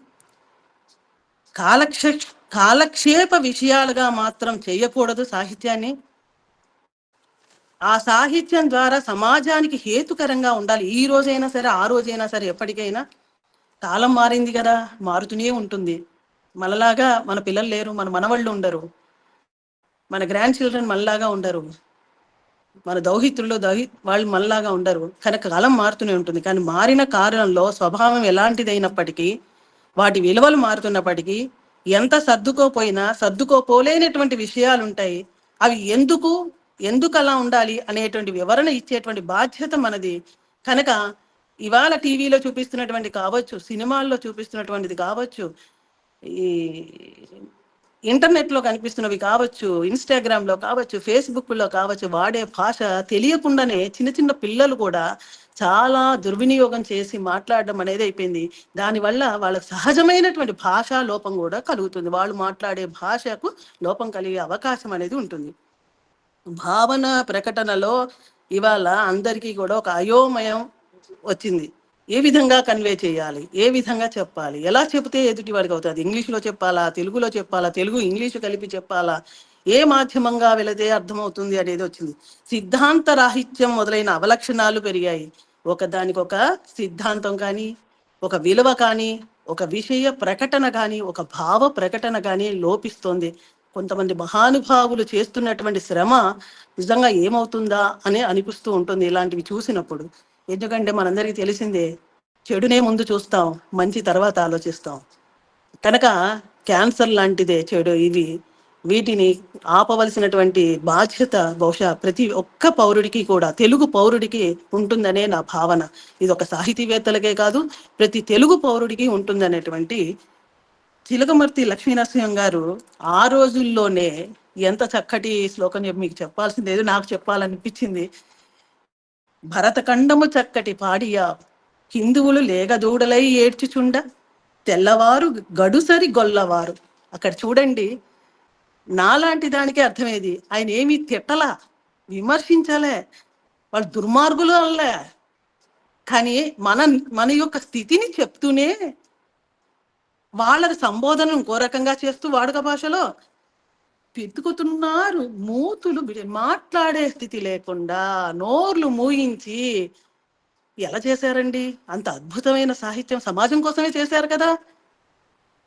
C: కాలక్షేప విషయాలుగా మాత్రం చేయకూడదు సాహిత్యాన్ని. ఆ సాహిత్యం ద్వారా సమాజానికి హేతుకరంగా ఉండాలి. ఈ రోజైనా సరే, ఆ రోజైనా సరే, ఎప్పటికైనా. కాలం మారింది కదా, మారుతూనే ఉంటుంది. మనలాగా మన పిల్లలు లేరు, మన మనవాళ్ళు ఉండరు, మన గ్రాండ్ చిల్డ్రన్ మనలాగా ఉండరు, మన దౌహిత్రులు వాళ్ళు మనలాగా ఉండరు. కనుక కాలం మారుతూనే ఉంటుంది. కానీ మారిన కాలంలో స్వభావం ఎలాంటిదైనప్పటికీ, వాటి విలువలు మారుతున్నప్పటికీ, ఎంత సర్దుకోపోలేనటువంటి విషయాలు ఉంటాయి. అవి ఎందుకు అలా ఉండాలి అనేటువంటి వివరణ ఇచ్చేటువంటి బాధ్యత మనది. కనుక ఇవాళ టీవీలో చూపిస్తున్నటువంటి కావచ్చు, సినిమాల్లో చూపిస్తున్నటువంటిది కావచ్చు, ఈ ఇంటర్నెట్లో కనిపిస్తున్నవి కావచ్చు, ఇన్స్టాగ్రామ్లో కావచ్చు, ఫేస్బుక్లో కావచ్చు, వాడే భాష తెలియకుండానే చిన్న చిన్న పిల్లలు కూడా చాలా దుర్వినియోగం చేసి మాట్లాడడం అనేది అయిపోయింది. దానివల్ల వాళ్ళకి సహజమైనటువంటి భాషా లోపం కూడా కలుగుతుంది. వాళ్ళు మాట్లాడే భాషకు లోపం కలిగే అవకాశం అనేది ఉంటుంది. భావన ప్రకటనలో ఇవాళ అందరికీ కూడా ఒక అయోమయం వచ్చింది. ఏ విధంగా కన్వే చేయాలి, ఏ విధంగా చెప్పాలి, ఎలా చెబితే ఎదుటి వాడికి అవుతుంది, ఇంగ్లీష్లో చెప్పాలా, తెలుగులో చెప్పాలా, తెలుగు ఇంగ్లీషు కలిపి చెప్పాలా, ఏ మాధ్యమంగా వెళితే అర్థమవుతుంది అనేది వచ్చింది. సిద్ధాంత రాహిత్యం మొదలైన అవలక్షణాలు పెరిగాయి. దానికి ఒక సిద్ధాంతం కానీ, ఒక విలువ కానీ, ఒక విషయ ప్రకటన కానీ, ఒక భావ ప్రకటన కానీ లోపిస్తోంది. కొంతమంది మహానుభావులు చేస్తున్నటువంటి శ్రమ నిజంగా ఏమవుతుందా అని అనిపిస్తూ ఉంటుంది ఇలాంటివి చూసినప్పుడు. ఎందుకంటే మనందరికీ తెలిసిందే, చెడునే ముందు చూస్తాం, మంచి తర్వాత ఆలోచిస్తాం. కనుక క్యాన్సర్ లాంటిదే చెడు ఇది. వీటిని ఆపవలసినటువంటి బాధ్యత బహుశా ప్రతి ఒక్క పౌరుడికి కూడా, తెలుగు పౌరుడికి ఉంటుందనే నా భావన. ఇది ఒక సాహితీవేత్తలకే కాదు, ప్రతి తెలుగు పౌరుడికి ఉంటుందనేటువంటి చిలకమర్తి లక్ష్మీనరసింహం గారు ఆ రోజుల్లోనే ఎంత చక్కటి శ్లోకం మీకు చెప్పాల్సింది ఏదో నాకు చెప్పాలనిపించింది. భరతఖండము చక్కటి పాడియా, హిందువులు లేగదూడలై ఏడ్చుచుండ, తెల్లవారు గడుసరి గొల్లవారు. అక్కడ చూడండి, నాలాంటి దానికే అర్థమేది. ఆయన ఏమి తిట్టలా, విమర్శించలే, వాళ్ళు దుర్మార్గులు అనలే. కానీ మన మన యొక్క స్థితిని చెప్తూనే వాళ్ళకి సంబోధన ఇంకో రకంగా చేస్తూ వాడుక భాషలో పెతుకుతున్నారు. మూతులు మాట్లాడే స్థితి లేకుండా నోర్లు మూయించి ఎలా చేశారండి? అంత అద్భుతమైన సాహిత్యం సమాజం కోసమే చేశారు కదా.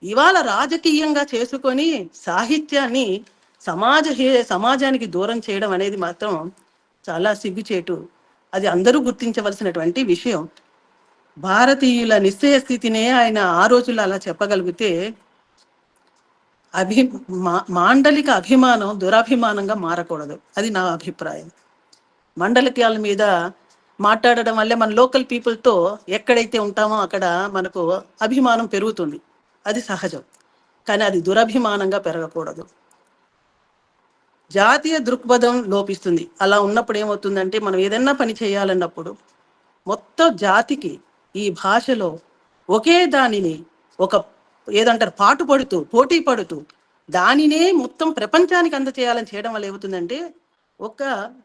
C: ఇవాళ రాజకీయంగా చేసుకొని సాహిత్యాన్ని సమాజానికి దూరం చేయడం అనేది మాత్రం చాలా సిగ్గుచేటు. అది అందరూ గుర్తించవలసినటువంటి విషయం. భారతీయుల నిశ్చయ స్థితినే ఆయన ఆ రోజుల్లో అలా చెప్పగలిగితే, మాండలిక అభిమానం దురభిమానంగా మారకూడదు. అది నా అభిప్రాయం. మండలికాల మీద మాట్లాడడం వల్లే మన లోకల్ పీపుల్తో ఎక్కడైతే ఉంటామో అక్కడ మనకు అభిమానం పెరుగుతుంది. అది సహజం. కానీ అది దురభిమానంగా పెరగకూడదు. జాతీయ దృక్పథం లోపిస్తుంది. అలా ఉన్నప్పుడు ఏమవుతుందంటే, మనం ఏదన్నా పని చేయాలన్నప్పుడు మొత్తం జాతికి ఈ భాషలో ఒకే దానిని ఒక ఏదంటారు పాటుపడుతూ పోటీ పడుతూ దానినే మొత్తం ప్రపంచానికి అందచేయాలని చేయడం వల్ల ఏమవుతుందంటే,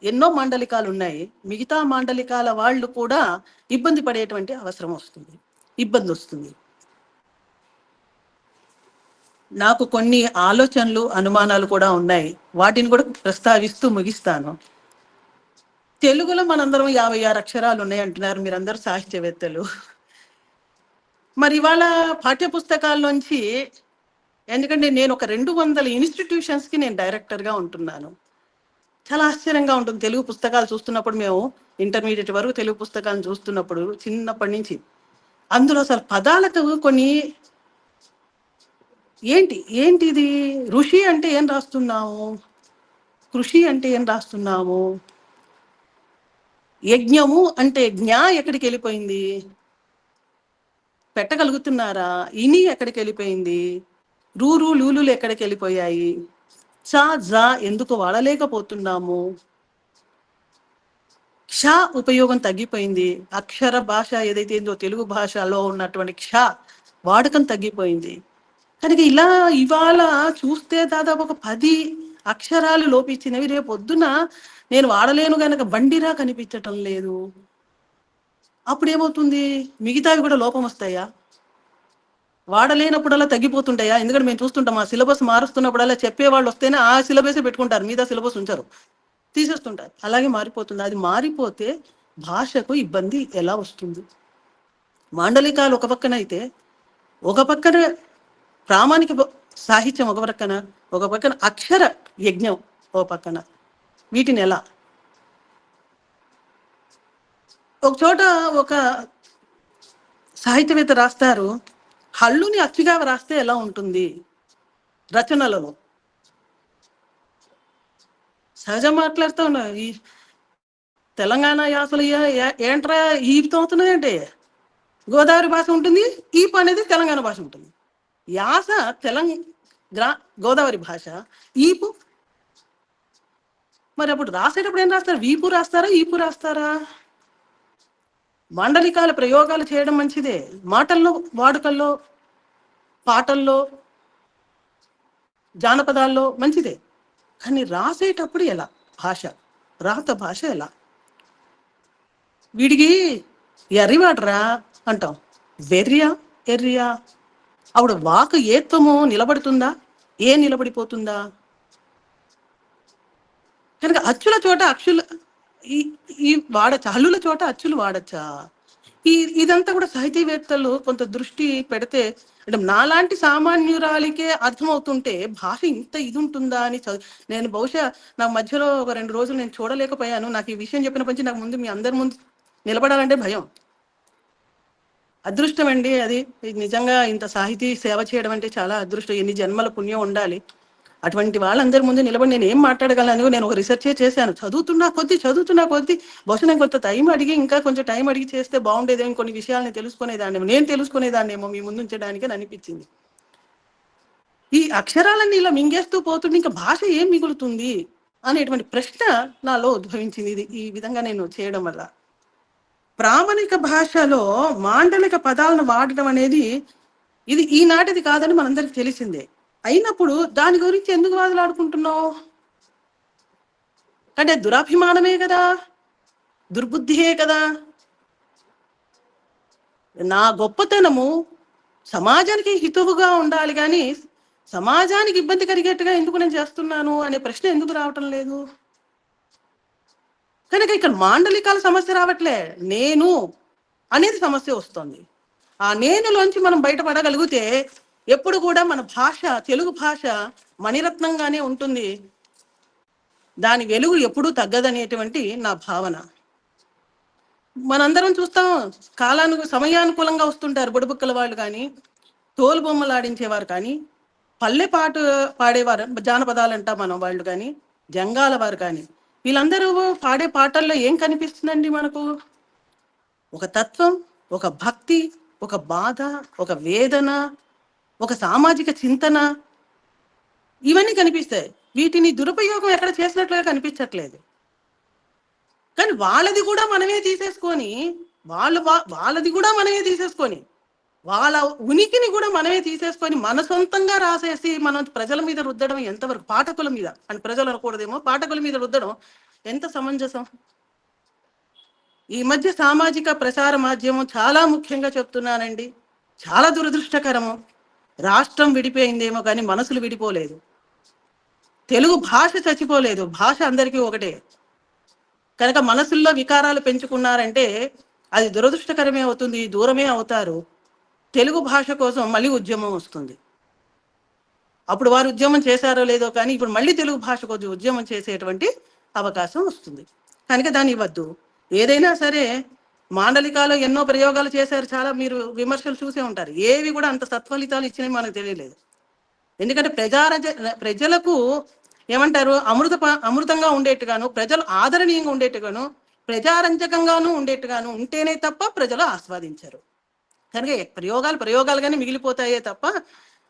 C: ఎన్నో మాండలికాలు ఉన్నాయి, మిగతా మాండలికాల వాళ్ళు కూడా ఇబ్బంది పడేటువంటి అవసరం వస్తుంది, ఇబ్బంది వస్తుంది. నాకు కొన్ని ఆలోచనలు అనుమానాలు కూడా ఉన్నాయి. వాటిని కూడా ప్రస్తావిస్తూ ముగిస్తాను. తెలుగులో మనందరం 56 అక్షరాలు ఉన్నాయి అంటున్నారు మీరందరూ సాహిత్యవేత్తలు. మరి ఇవాళ పాఠ్య పుస్తకాల్లోంచి, ఎందుకంటే నేను ఒక 200 ఇన్స్టిట్యూషన్స్కి నేను డైరెక్టర్గా ఉంటున్నాను. చాలా ఆశ్చర్యంగా ఉంటుంది తెలుగు పుస్తకాలు చూస్తున్నప్పుడు. మేము ఇంటర్మీడియట్ వరకు తెలుగు పుస్తకాలను చూస్తున్నప్పుడు చిన్నప్పటి నుంచి అందులో అసలు పదాలకు కొన్ని ఏంటిది, ఋషి అంటే ఏం రాస్తున్నాము, కృషి అంటే ఏం రాస్తున్నాము, యజ్ఞము అంటే జ్ఞా ఎక్కడికి వెళ్ళిపోయింది, పెట్టగలుగుతున్నారా, ఇని ఎక్కడికి వెళ్ళిపోయింది, రూరు లూలులు ఎక్కడికి వెళ్ళిపోయాయి, చా జా ఎందుకు వాడలేకపోతున్నాము, క్ష ఉపయోగం తగ్గిపోయింది. అక్షర భాష ఏదైతే ఏందో తెలుగు భాషలో ఉన్నటువంటి క్ష వాడకం తగ్గిపోయింది. కనుక ఇలా ఇవాళ చూస్తే దాదాపు ఒక 10 అక్షరాలు లోపించినవి. రేపు పొద్దున నేను వాడలేను గనక బండిరా కనిపించటం లేదు. అప్పుడు ఏమవుతుంది, మిగతావి కూడా లోపం వస్తాయా, వాడలేనప్పుడల్లా తగ్గిపోతుంటాయా? ఎందుకంటే మేము చూస్తుంటాం, ఆ సిలబస్ మారుస్తున్నప్పుడల్లా చెప్పేవాళ్ళు వస్తేనే ఆ సిలబసే పెట్టుకుంటారు, మిగతా సిలబస్ ఉంచారు, తీసేస్తుంటారు. అలాగే మారిపోతుంది. అది మారిపోతే భాషకు ఇబ్బంది ఎలా వస్తుంది? మాండలికాలు ఒక పక్కన అయితే, ఒక పక్కన ప్రామాణిక సాహిత్యం ఒక పక్కన అక్షర యజ్ఞం ఒక పక్కన, వీటిని ఎలా? ఒక చోట ఒక సాహిత్యవేత్త రాస్తారు, హల్లుని అచ్చుగా రాస్తే ఎలా ఉంటుంది రచనలలో. సహజం మాట్లాడుతూ ఉన్నా, ఈ తెలంగాణ యాసలు ఏంట్రా ఈపుతో అవుతున్నాయంటే, గోదావరి భాష ఉంటుంది, ఈపు అనేది తెలంగాణ భాష ఉంటుంది. యాస గోదావరి భాష, ఈపు. మరి అప్పుడు రాసేటప్పుడు ఏం రాస్తారు? వీపు రాస్తారా, ఈపు రాస్తారా? మాండలికాల ప్రయోగాలు చేయడం మంచిదే, మాటల్లో, వాడుకల్లో, పాటల్లో, జానపదాల్లో మంచిదే. కానీ రాసేటప్పుడు ఎలా? భాష, రాత భాష ఎలా? వీడికి ఎర్రివాడరా అంటాం, వెర్రియా ఎర్రియా. అప్పుడు వాకు ఏత్వము నిలబడుతుందా, ఏ నిలబడిపోతుందా? కనుక అచ్చుల చోట అక్షులు ఈ ఈ వాడచ్చా, హల్లుల చోట అచ్చులు వాడచ్చా? ఇదంతా కూడా సాహితీవేత్తలు కొంత దృష్టి పెడితే, అంటే నాలాంటి సామాన్యురాలికే అర్థమవుతుంటే భాష ఇంత ఇది ఉంటుందా అని నేను బహుశా నా మధ్యలో ఒక 2 రోజులు నేను చూడలేకపోయాను. నాకు ఈ విషయం చెప్పిన పంచి నాకు ముందు మీ అందరి ముందు నిలబడాలంటే భయం. అదృష్టం అండి అది. నిజంగా ఇంత సాహితీ సేవ చేయడం అంటే చాలా అదృష్టం, ఎన్ని జన్మల పుణ్యం ఉండాలి. అటువంటి వాళ్ళందరి ముందు నిలబడి నేను ఏం మాట్లాడగలను? నేను ఒక రీసెర్చే చేశాను. చదువుతున్నా కొద్దీ బహుశా నేను కొంత టైం అడిగి, ఇంకా కొంచెం టైం అడిగి చేస్తే బాగుండేదేమో, కొన్ని విషయాలను తెలుసుకునేదాన్నేమో, నేను తెలుసుకునేదాన్నేమో మీ ముందు ఉంచడానికి అని అనిపించింది. ఈ అక్షరాలన్నీ ఇలా మింగేస్తూ పోతుంటే ఇంకా భాష ఏం మిగులుతుంది అనేటువంటి ప్రశ్న నాలో ఉద్భవించింది ఇది ఈ విధంగా నేను చేయడం వల్ల. ప్రామాణిక భాషలో మాండలిక పదాలను వాడటం అనేది ఇది ఈనాటిది కాదని మనందరికి తెలిసిందే. అయినప్పుడు దాని గురించి ఎందుకు వాదులాడుకుంటున్నావు? అంటే దురాభిమానమే కదా, దుర్బుద్ధియే కదా. నా గొప్పతనము సమాజానికి హితువుగా ఉండాలి, కానీ సమాజానికి ఇబ్బంది కలిగేట్టుగా ఎందుకు నేను చేస్తున్నాను అనే ప్రశ్న ఎందుకు రావటం లేదు? కనుక ఇక్కడ మాండలికాల సమస్య రావట్లే, నేను అనేది సమస్య వస్తుంది. ఆ నేనులోంచి మనం బయటపడగలిగితే ఎప్పుడు కూడా మన భాష, తెలుగు భాష మణిరత్నంగానే ఉంటుంది, దాని వెలుగు ఎప్పుడూ తగ్గదనేటువంటి నా భావన. మనందరం చూస్తాం, సమయానుకూలంగా వస్తుంటారు బుడబుక్కల వాళ్ళు కానీ, తోలు బొమ్మలు ఆడించేవారు కానీ, పల్లె పాట పాడేవారు, జానపదాలు అంటా మనం వాళ్ళు కానీ, జంగాల వారు కానీ, వీళ్ళందరూ పాడే పాటల్లో ఏం కనిపిస్తుందండి మనకు? ఒక తత్వం, ఒక భక్తి, ఒక బాధ, ఒక వేదన, ఒక సామాజిక చింతన, ఇవన్నీ కనిపిస్తాయి. వీటిని దురుపయోగం ఎక్కడ చేసినట్లుగా కనిపించట్లేదు. కానీ వాళ్ళది కూడా మనమే తీసేసుకొని, వాళ్ళ ఉనికిని కూడా మనమే తీసేసుకొని మన సొంతంగా రాసేసి మనం ప్రజల మీద రుద్దడం ఎంతవరకు? పాఠకుల మీద అని ప్రజలు అనకూడదేమో, పాఠకుల మీద రుద్దడం ఎంత సమంజసం? ఈ మధ్య సామాజిక ప్రసార మాధ్యమం చాలా ముఖ్యంగా చెప్తున్నానండి, చాలా దురదృష్టకరము. రాష్ట్రం విడిపోయిందేమో కానీ మనసులు విడిపోలేదు, తెలుగు భాష చచ్చిపోలేదు, భాష అందరికీ ఒకటే. కనుక మనసుల్లో వికారాలు పెంచుకున్నారంటే అది దురదృష్టకరమే అవుతుంది, దూరమే అవుతారు. తెలుగు భాష కోసం మళ్ళీ ఉద్యమం వస్తుంది. అప్పుడు వారు ఉద్యమం చేశారో లేదో కానీ ఇప్పుడు మళ్ళీ తెలుగు భాష కోసం ఉద్యమం చేసేటువంటి అవకాశం వస్తుంది. కనుక దాన్ని ఇవ్వద్దు. ఏదైనా సరే మాండలికాలో ఎన్నో ప్రయోగాలు చేశారు, చాలా మీరు విమర్శలు చూసే ఉంటారు. ఏవి కూడా అంత సత్ఫలితాలు ఇచ్చినవి మనకు తెలియలేదు. ఎందుకంటే ప్రజలకు ఏమంటారు, అమృతంగా ఉండేట్టుగాను, ప్రజలు ఆదరణీయంగా ఉండేట్టుగాను, ప్రజారంజకంగాను ఉండేట్టుగాను ఉంటేనే తప్ప ప్రజలు ఆస్వాదించరు. కనుక ప్రయోగాలుగానే మిగిలిపోతాయే తప్ప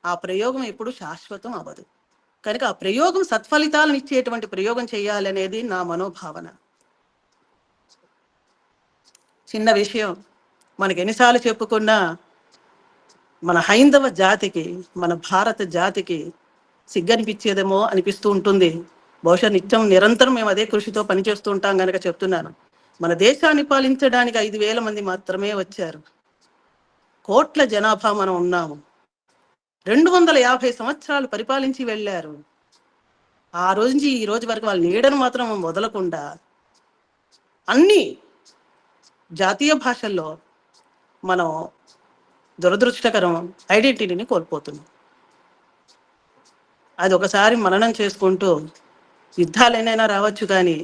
C: ఆ ప్రయోగం ఎప్పుడు శాశ్వతం అవ్వదు. కనుక ఆ ప్రయోగం సత్ఫలితాలను ఇచ్చేటువంటి ప్రయోగం చేయాలనేది నా మనోభావన. చిన్న విషయం, మనకి ఎన్నిసార్లు చెప్పుకున్నా మన హైందవ జాతికి, మన భారత జాతికి సిగ్గనిపించేదేమో అనిపిస్తూ ఉంటుంది. బహుశా నిరంతరం మేము అదే కృషితో పనిచేస్తూ ఉంటాం కనుక చెప్తున్నాను. మన దేశాన్ని పాలించడానికి 5,000 మంది మాత్రమే వచ్చారు. కోట్ల జనాభా మనం ఉన్నాము. 250 సంవత్సరాలు పరిపాలించి వెళ్ళారు. ఆ రోజు నుంచి ఈ రోజు వరకు వాళ్ళ నీడను మాత్రం వదలకుండా అన్ని జాతీయ భాషల్లో మనం దురదృష్టకరం ఐడెంటిటీని కోల్పోతున్నాం. అది ఒకసారి మననం చేసుకుంటూ, యుద్ధాలైనా రావచ్చు కానీ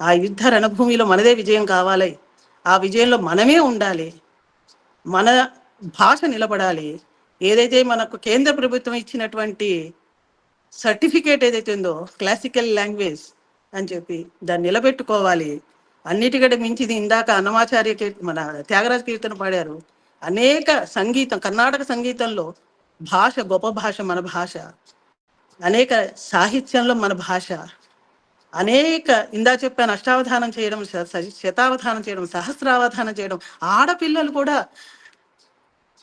C: ఆ యుద్ధ రణభూమిలో మనదే విజయం కావాలి, ఆ విజయంలో మనమే ఉండాలి, మన భాష నిలబడాలి. ఏదైతే మనకు కేంద్ర ప్రభుత్వం ఇచ్చినటువంటి సర్టిఫికేట్ ఏదైతే ఉందో, క్లాసికల్ లాంగ్వేజ్ అని చెప్పి దాన్ని నిలబెట్టుకోవాలి. అన్నిటికంటే మించిది ఇందాక అన్నమాచార్య మన త్యాగరాజ కీర్తన పాడారు. అనేక సంగీతం, కర్ణాటక సంగీతంలో భాష గొప్ప భాష, మన భాష. అనేక సాహిత్యంలో మన భాష, అనేక ఇందా చెప్పాను అష్టావధానం చేయడం, శతావధానం చేయడం, సహస్రావధానం చేయడం. ఆడపిల్లలు కూడా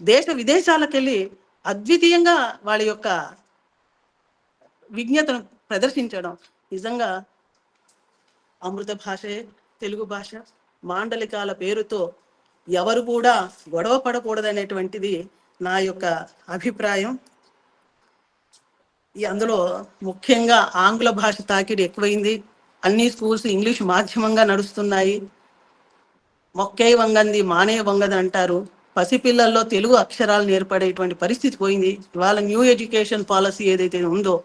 C: దేశ విదేశాలకు వెళ్ళి అద్వితీయంగా వాళ్ళ యొక్క విజ్ఞతను ప్రదర్శించడం నిజంగా అమృత భాషే తెలుగు భాష. మాండలికాల పేరుతో ఎవరు కూడా గొడవ పడకూడదనేటువంటిది నా యొక్క అభిప్రాయం. అందులో ముఖ్యంగా ఆంగ్ల భాష తాకిడి ఎక్కువైంది. అన్ని స్కూల్స్ ఇంగ్లీష్ మాధ్యమంగా నడుస్తున్నాయి. మొక్కే వంగంది మానే వంగది అంటారు. పసిపిల్లల్లో తెలుగు అక్షరాలు నేర్పడేటువంటి పరిస్థితి పోయింది. ఇవాళ న్యూ ఎడ్యుకేషన్ పాలసీ ఏదైతే ఉందో,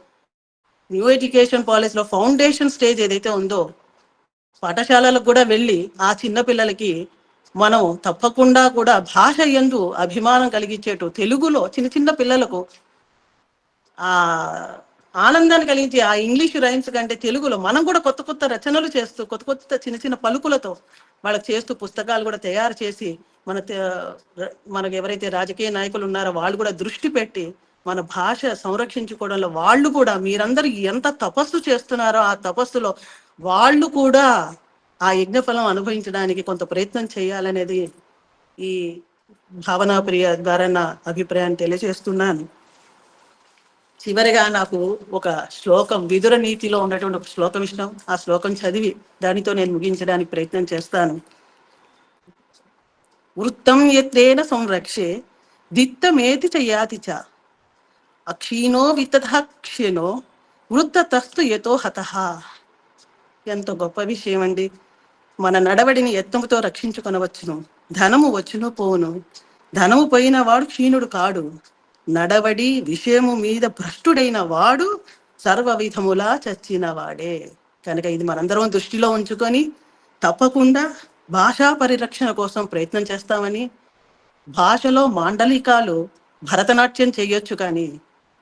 C: న్యూ ఎడ్యుకేషన్ పాలసీలో ఫౌండేషన్ స్టేజ్ ఏదైతే ఉందో, పాఠశాలలకు కూడా వెళ్ళి ఆ చిన్న పిల్లలకి మనం తప్పకుండా కూడా భాష యందు అభిమానం కలిగించేటు తెలుగులో చిన్న చిన్న పిల్లలకు ఆ ఆనందాన్ని కలిగించి ఆ ఇంగ్లీష్ రైమ్స్ కంటే తెలుగులో మనం కూడా కొత్త కొత్త రచనలు చేస్తూ కొత్త కొత్త చిన్న చిన్న పలుకులతో వాళ్ళకి చేస్తూ పుస్తకాలు కూడా తయారు చేసి మనకు ఎవరైతే రాజకీయ నాయకులు ఉన్నారో వాళ్ళు కూడా దృష్టి పెట్టి మన భాష సంరక్షించుకోవడంలో వాళ్ళు కూడా, మీరందరూ ఎంత తపస్సు చేస్తున్నారో ఆ తపస్సులో వాళ్ళు కూడా ఆ యజ్ఞఫలం అనుభవించడానికి కొంత ప్రయత్నం చేయాలనేది ఈ భావనాప్రియ ద్వారా నా అభిప్రాయాన్ని తెలియజేస్తున్నాను. చివరిగా నాకు ఒక శ్లోకం, విదుర నీతిలో ఉన్నటువంటి ఒక శ్లోకం ఇష్టం. ఆ శ్లోకం చదివి దానితో నేను ముగించడానికి ప్రయత్నం చేస్తాను. వృత్తం యత్రేణ సంరక్షే దిత్తమేతి చ యాతి చ అక్షీణో విత్తథ క్షీణో వృత్తతస్తు యతో హతః. ఎంత గొప్ప విషయం అండి. మన నడవడిని యత్నముతో రక్షించుకొనవచ్చును. ధనము వచ్చును పోవును, ధనము పోయిన వాడు క్షీణుడు కాడు. నడవడి విషయము మీద భ్రష్టుడైన వాడు సర్వ విధములా చచ్చిన వాడే. కనుక ఇది మనందరం దృష్టిలో ఉంచుకొని తప్పకుండా భాషా పరిరక్షణ కోసం ప్రయత్నం చేస్తామని, భాషలో మాండలికాలు భరతనాట్యం చేయొచ్చు కానీ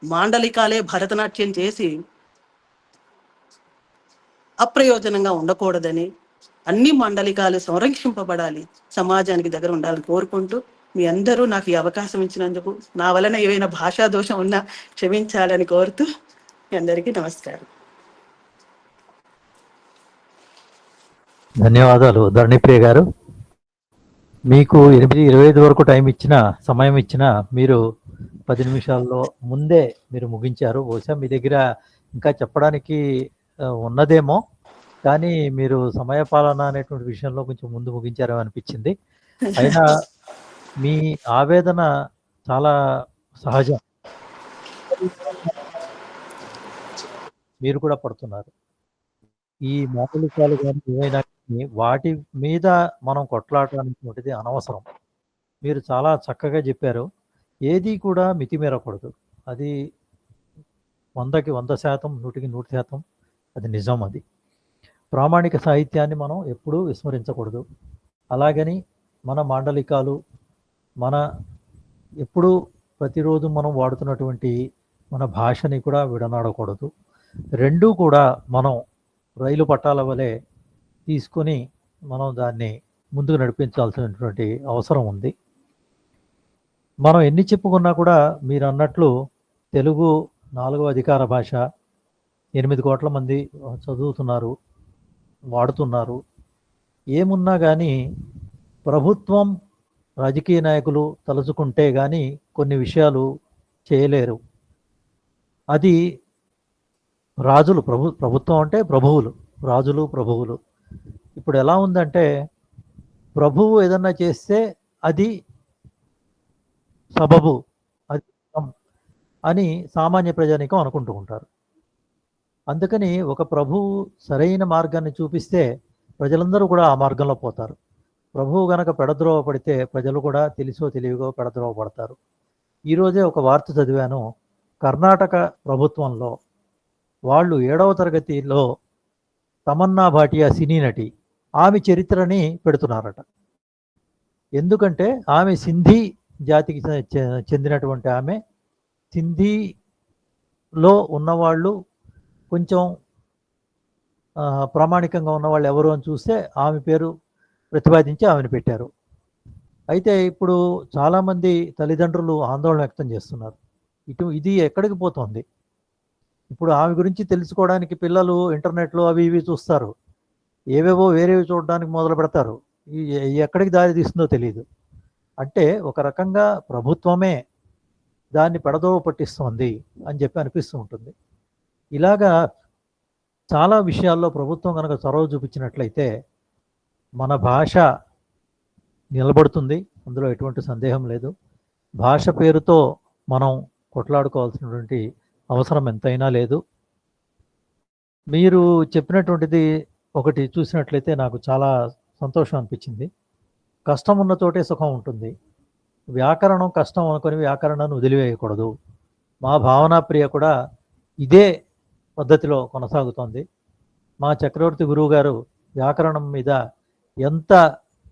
C: మాండలికాలే భరతనాట్యం చేసి అప్రయోజనంగా ఉండకూడదని, అన్ని మండలికాలు సంరక్షింపబడాలి, సమాజానికి దగ్గర ఉండాలని కోరుకుంటూ మీ అందరూ నాకు ఈ అవకాశం ఇచ్చినందుకు నా వలన ఏవైనా భాషా దోషం ఉన్నా క్షమించాలని కోరుతూ మీ అందరికీ నమస్కారం.
B: ధన్యవాదాలు ధరణిప్రియ గారు. మీకు 8:25 వరకు సమయం ఇచ్చిన మీరు 10 నిమిషాల్లో ముందే మీరు ముగించారు. బహుశా మీ దగ్గర ఇంకా చెప్పడానికి ఉన్నదేమో, కానీ మీరు సమయపాలన అనేటువంటి విషయంలో కొంచెం ముందు ముగించారని అనిపించింది. అయినా మీ ఆవేదన చాలా సహజం. మీరు కూడా పడుతున్నారు. ఈ మాండలికాలు కానీ ఏవైనా వాటి మీద మనం కొట్లాడటానికి అనవసరం. మీరు చాలా చక్కగా చెప్పారు. ఏది కూడా మితిమీరకూడదు. అది 100కి 100%, 100కి 100% అది నిజం. అది ప్రామాణిక సాహిత్యాన్ని మనం ఎప్పుడూ విస్మరించకూడదు. అలాగని మన మాండలికాలు ఎప్పుడూ ప్రతిరోజు మనం వాడుతున్నటువంటి మన భాషని కూడా విడనాడకూడదు. రెండూ కూడా మనం రైలు పట్టాల వలె తీసుకొని మనం దాన్ని ముందుకు నడిపించాల్సినటువంటి అవసరం ఉంది. మనం ఎన్ని చెప్పుకున్నా కూడా మీరు అన్నట్లు తెలుగు 4వ అధికార భాష, 8 కోట్ల మంది చదువుతున్నారు, వాడుతున్నారు. ఏమున్నా కానీ ప్రభుత్వం, రాజకీయ నాయకులు తలుచుకుంటే కానీ కొన్ని విషయాలు చేయలేరు. అది రాజులు, ప్రభుత్వం అంటే ప్రభువులు, రాజులు ప్రభువులు. ఇప్పుడు ఎలా ఉందంటే ప్రభువు ఏదన్నా చేస్తే అది సబబు, అది అని సామాన్య ప్రజానీకం అనుకుంటూ ఉంటారు. అందుకని ఒక ప్రభువు సరైన మార్గాన్ని చూపిస్తే ప్రజలందరూ కూడా ఆ మార్గంలో పోతారు. ప్రభువు గనక పెడద్రోవ పడితే ప్రజలు కూడా తెలిసో తెలివిగో పెడద్రోవ పడతారు. ఈరోజే ఒక వార్త చదివాను. కర్ణాటక ప్రభుత్వంలో వాళ్ళు 7వ తరగతిలో తమన్నా భాటియా సినీ నటి, ఆమె చరిత్రని పెడుతున్నారట. ఎందుకంటే ఆమె సింధీ జాతికి చెందినటువంటి ఆమె. సింధీలో ఉన్నవాళ్ళు కొంచెం ప్రామాణికంగా ఉన్నవాళ్ళు ఎవరు అని చూస్తే ఆమె పేరు ప్రతిపాదించి ఆమెను పెట్టారు. అయితే ఇప్పుడు చాలామంది తల్లిదండ్రులు ఆందోళన వ్యక్తం చేస్తున్నారు. ఇది ఎక్కడికి పోతుంది? ఇప్పుడు ఆమె గురించి తెలుసుకోవడానికి పిల్లలు ఇంటర్నెట్లో అవి ఇవి చూస్తారు, ఏవేవో వేరేవి చూడడానికి మొదలు పెడతారు. ఎక్కడికి దారి తీస్తుందో తెలియదు. అంటే ఒక రకంగా ప్రభుత్వమే దాన్ని పెడదోవ పట్టిస్తోంది అని చెప్పి అనిపిస్తూ ఉంటుంది. ఇలాగా చాలా విషయాల్లో ప్రభుత్వం కనుక చొరవ చూపించినట్లయితే మన భాష నిలబడుతుంది, అందులో ఎటువంటి సందేహం లేదు. భాష పేరుతో మనం కొట్లాడుకోవాల్సినటువంటి అవసరం ఎంతైనా లేదు. మీరు చెప్పినటువంటిది ఒకటి చూసినట్లయితే నాకు చాలా సంతోషం అనిపించింది. కష్టం ఉన్న చోటే సుఖం ఉంటుంది. వ్యాకరణం కష్టం అనుకొని వ్యాకరణాన్ని వదిలివేయకూడదు. మా భావనా ప్రియ కూడా ఇదే పద్ధతిలో కొనసాగుతోంది. మా చక్రవర్తి గురువు గారు వ్యాకరణం మీద ఎంత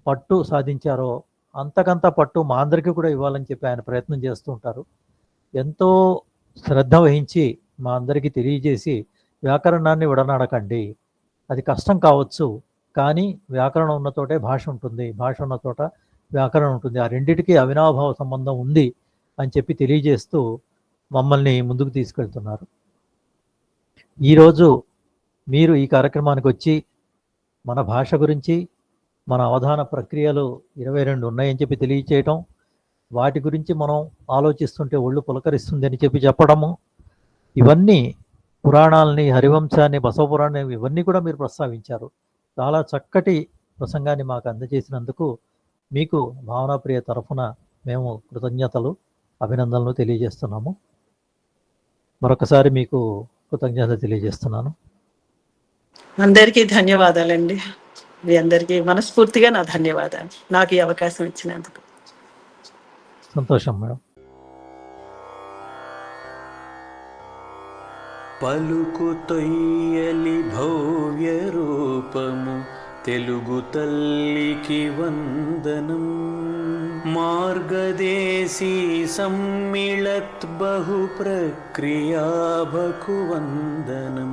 B: పట్టు సాధించారో అంతకంత పట్టు మా అందరికీ కూడా ఇవ్వాలని చెప్పి ఆయన ప్రయత్నం చేస్తూ ఉంటారు. ఎంతో శ్రద్ధ వహించి మా అందరికీ తెలియజేసి వ్యాకరణాన్ని విడనాడకండి, అది కష్టం కావచ్చు, కానీ వ్యాకరణం ఉన్న చోటే భాష ఉంటుంది, భాష ఉన్న చోట వ్యాకరణం ఉంటుంది, ఆ రెండిటికి అవినాభావ సంబంధం ఉంది అని చెప్పి తెలియజేస్తూ మమ్మల్ని ముందుకు తీసుకెళ్తున్నారు. ఈరోజు మీరు ఈ కార్యక్రమానికి వచ్చి మన భాష గురించి, మన అవధాన ప్రక్రియలు 22 ఉన్నాయని చెప్పి తెలియచేయటం, వాటి గురించి మనం ఆలోచిస్తుంటే ఒళ్ళు పులకరిస్తుంది అని చెప్పి చెప్పడము, ఇవన్నీ పురాణాలని, హరివంశాన్ని, బసవపురాణాన్ని ఇవన్నీ కూడా మీరు ప్రస్తావించారు. చాలా చక్కటి ప్రసంగాన్ని మాకు అందజేసినందుకు మీకు భావనాప్రియ తరఫున మేము కృతజ్ఞతలు, అభినందనలు తెలియజేస్తున్నాము. మరొకసారి మీకు కృతజ్ఞత తెలియజేస్తున్నాను.
C: అందరికీ ధన్యవాదాలండి. మీ అందరికీ మనస్ఫూర్తిగా నా ధన్యవాదాలు, నాకు ఈ అవకాశం ఇచ్చినందుకు.
B: సంతోషం మేడం.
A: పలుకు తొయ్యలి భవ్య రూపము తెలుగు తల్లికి వందనం. మార్గదేశీ సమ్మిళత్ బహు ప్రక్రియాభకు వందనం.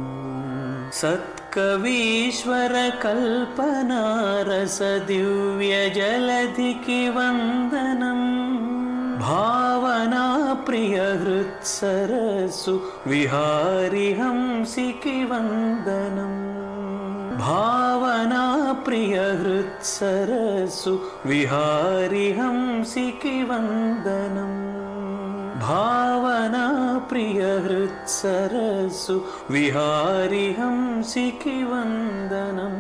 A: సత్కవీశ్వర కల్పనారస దివ్య జలధికి వందనం. భావనా ప్రియ హృత్సరసు విహారి హంసికి వందనం. భావనా ప్రియ హృత్సరసు విహారి హంసికి వందనం. భావనా ప్రియ హృత్సరసు విహారి హంసికి వందనం.